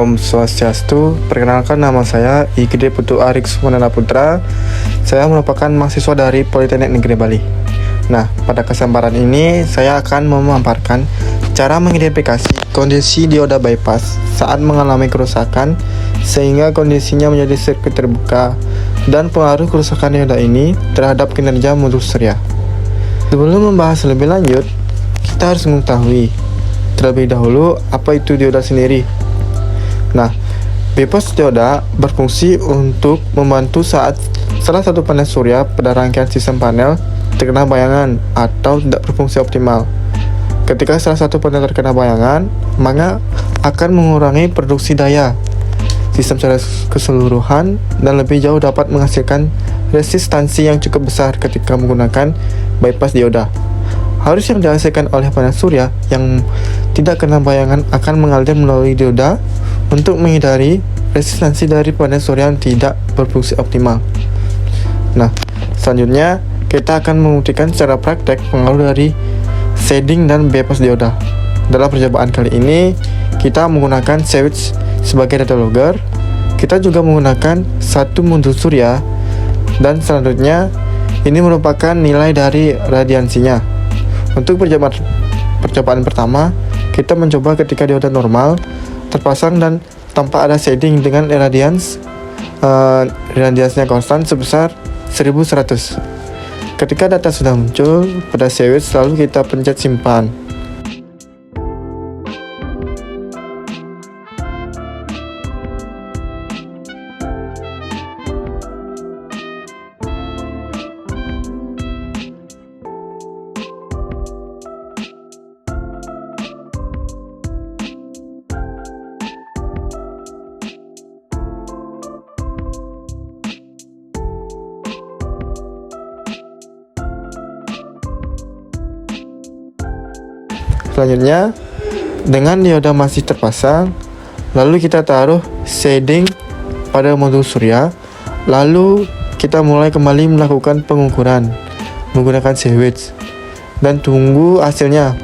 Om Swastiastu, perkenalkan nama saya Igede Putu Arik Sumanana Putra. Saya merupakan mahasiswa dari Politeknik Negeri Bali. Nah, pada kesempatan ini saya akan memaparkan cara mengidentifikasi kondisi dioda bypass saat mengalami kerusakan sehingga kondisinya menjadi sirkuit terbuka dan pengaruh kerusakan dioda ini terhadap kinerja modul surya. Sebelum membahas lebih lanjut, kita harus mengetahui terlebih dahulu apa itu dioda sendiri. Nah, bypass dioda berfungsi untuk membantu saat salah satu panel surya pada rangkaian sistem panel terkena bayangan atau tidak berfungsi optimal. Ketika salah satu panel terkena bayangan, maka akan mengurangi produksi daya sistem secara keseluruhan dan lebih jauh dapat menghasilkan resistansi yang cukup besar ketika menggunakan bypass dioda. Arus yang dihasilkan oleh panel surya yang tidak kena bayangan akan mengalir melalui dioda untuk menghindari resistansi dari panel surya yang tidak berfungsi optimal. Nah, selanjutnya kita akan membuktikan secara praktek pengaruh dari shading dan bypass dioda. Dalam percobaan kali ini, kita menggunakan switch sebagai data logger. Kita juga menggunakan satu modul surya, dan selanjutnya ini merupakan nilai dari radiansinya. Untuk percobaan pertama, kita mencoba ketika dioda normal terpasang dan tanpa ada shading dengan radiansnya konstan sebesar 1100. Ketika data sudah muncul pada switch, lalu kita pencet simpan. Selanjutnya, dengan dioda masih terpasang, lalu kita taruh shading pada modul surya, lalu kita mulai kembali melakukan pengukuran menggunakan switch dan tunggu hasilnya.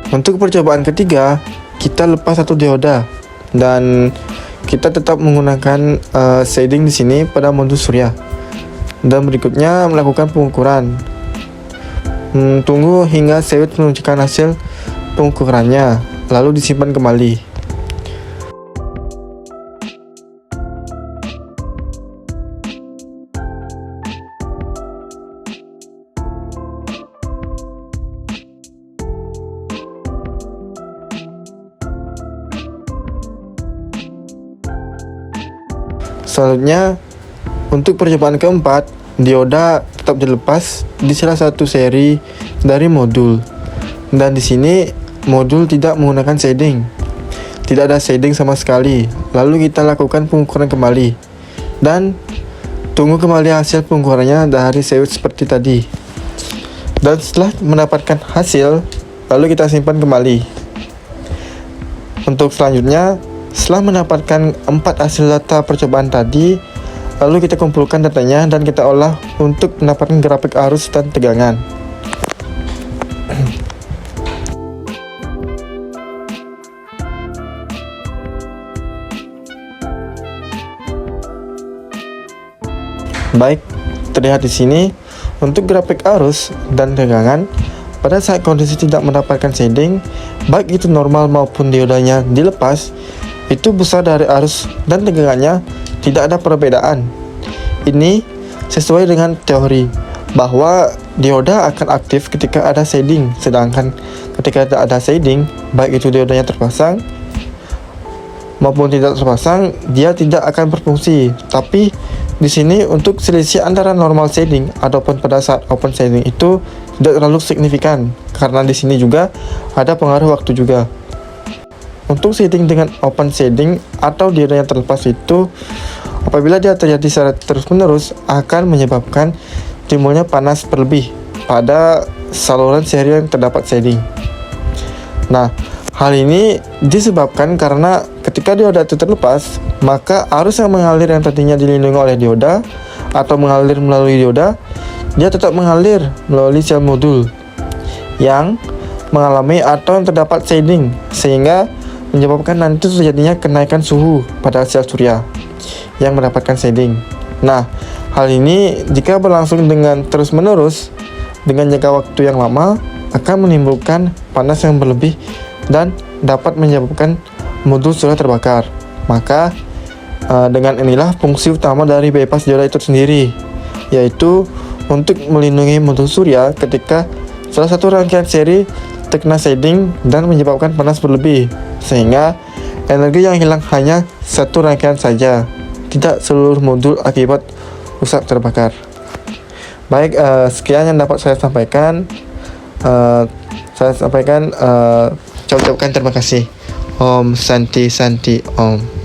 Untuk percobaan ketiga, kita lepas satu dioda dan kita tetap menggunakan shading di sini pada modul surya. Dan berikutnya melakukan pengukuran. Tunggu hingga switch menunjukkan hasil pengukurannya, lalu disimpan kembali. Selanjutnya, untuk percobaan keempat, dioda tetap dilepas di salah satu seri dari modul. Dan di sini modul tidak menggunakan shading. Tidak ada shading sama sekali. Lalu kita lakukan pengukuran kembali. Dan tunggu kembali hasil pengukurannya dari switch seperti tadi. Dan setelah mendapatkan hasil, lalu kita simpan kembali. Untuk selanjutnya, setelah mendapatkan 4 hasil data percobaan tadi, lalu kita kumpulkan datanya dan kita olah untuk mendapatkan grafik arus dan tegangan. Baik, terlihat di sini untuk grafik arus dan tegangan pada saat kondisi tidak mendapatkan shading, baik itu normal maupun diodanya dilepas, itu besar dari arus dan tegangannya tidak ada perbedaan. Ini sesuai dengan teori bahwa dioda akan aktif ketika ada shading, sedangkan ketika tidak ada shading, baik itu diodanya terpasang maupun tidak terpasang, dia tidak akan berfungsi. Tapi di sini untuk selisih antara normal shading ataupun pada saat open shading itu tidak terlalu signifikan, karena di sini juga ada pengaruh waktu juga. untuk shading dengan open shading atau dioda yang terlepas itu, apabila dia terjadi secara terus-menerus akan menyebabkan timbulnya panas berlebih pada saluran seri yang terdapat shading. Nah, hal ini disebabkan karena ketika dioda itu terlepas, maka arus yang mengalir yang tadinya dilindungi oleh dioda atau mengalir melalui dioda, dia tetap mengalir melalui sel modul yang mengalami atau yang terdapat shading, sehingga menyebabkan nanti terjadinya kenaikan suhu pada sel surya yang mendapatkan shading. Nah, hal ini jika berlangsung dengan terus-menerus dengan jangka waktu yang lama akan menimbulkan panas yang berlebih dan dapat menyebabkan modul surya terbakar. Maka dengan inilah fungsi utama dari bypass dioda itu sendiri, yaitu untuk melindungi modul surya ketika salah satu rangkaian seri terkena shading dan menyebabkan panas berlebih, sehingga energi yang hilang hanya satu rangkaian saja, tidak seluruh modul akibat rusak terbakar. Baik, sekian yang dapat saya sampaikan. Saya ucapkan terima kasih. Om Santi Santi Om.